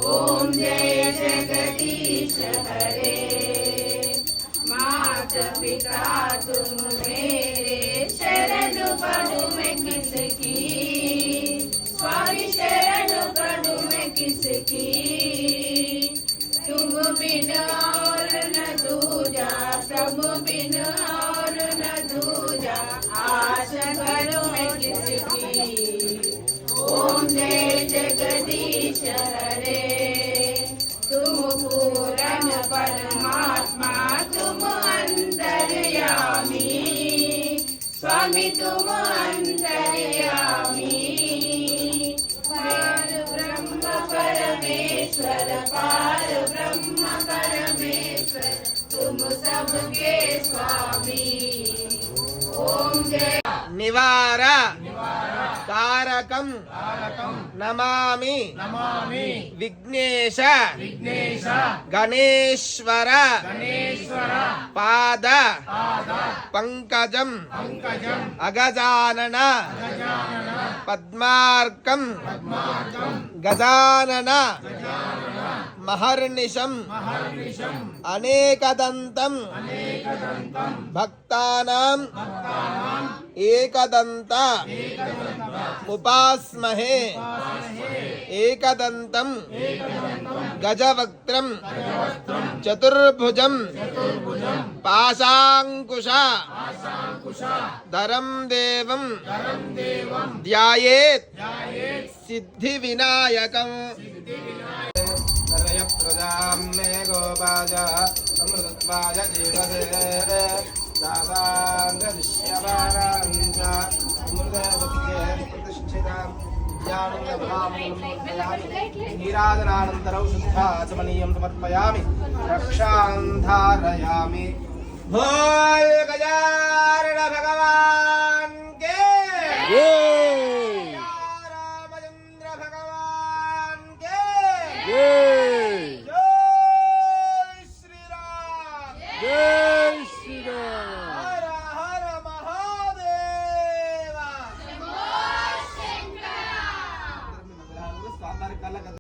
ओम जय जगदीश हरे। माता पिता तुम मेरे, शरण पड़ूं मैं किसकी, स्वामी शरण पड़ूं मैं किसकी। तुम बिन और न दूजा, प्रभु बिन और न दूजा, आशा करूं मैं किसकी। ओम जय जगदीश हरे। तुम पूर्ण परमात्मा, तुम अंतर्यामी, स्वामी तुम अंतर्यामी। पार ब्रह्म परमेश्वर, पार ब्रह्म परमेश्वर, तुम सबके स्वामी। ओम जय निवार कारकं नमामि विघ्नेश गणेश्वर पाद पंकजं अगजानन पद्मार्कं गजानन महर्निशं अनेकदन्तं भक्तानां एकदन्त उपास्महे। एकदन्तं गजवक्त्रं चतुर्भुजं पाशांकुश धरं देवं ध्यायेत् सिद्धिविनायकम्। प्रजां मे गोपाय अमृतत्वाय जीवसे दादान्द्रदिश्यवारां च अमृतवत्ये प्रतिष्ठितां नीराजनानन्तरं शुद्धाचमनीयं समर्पयामि, रक्षां धारयामि। बोल गजानन भगवान के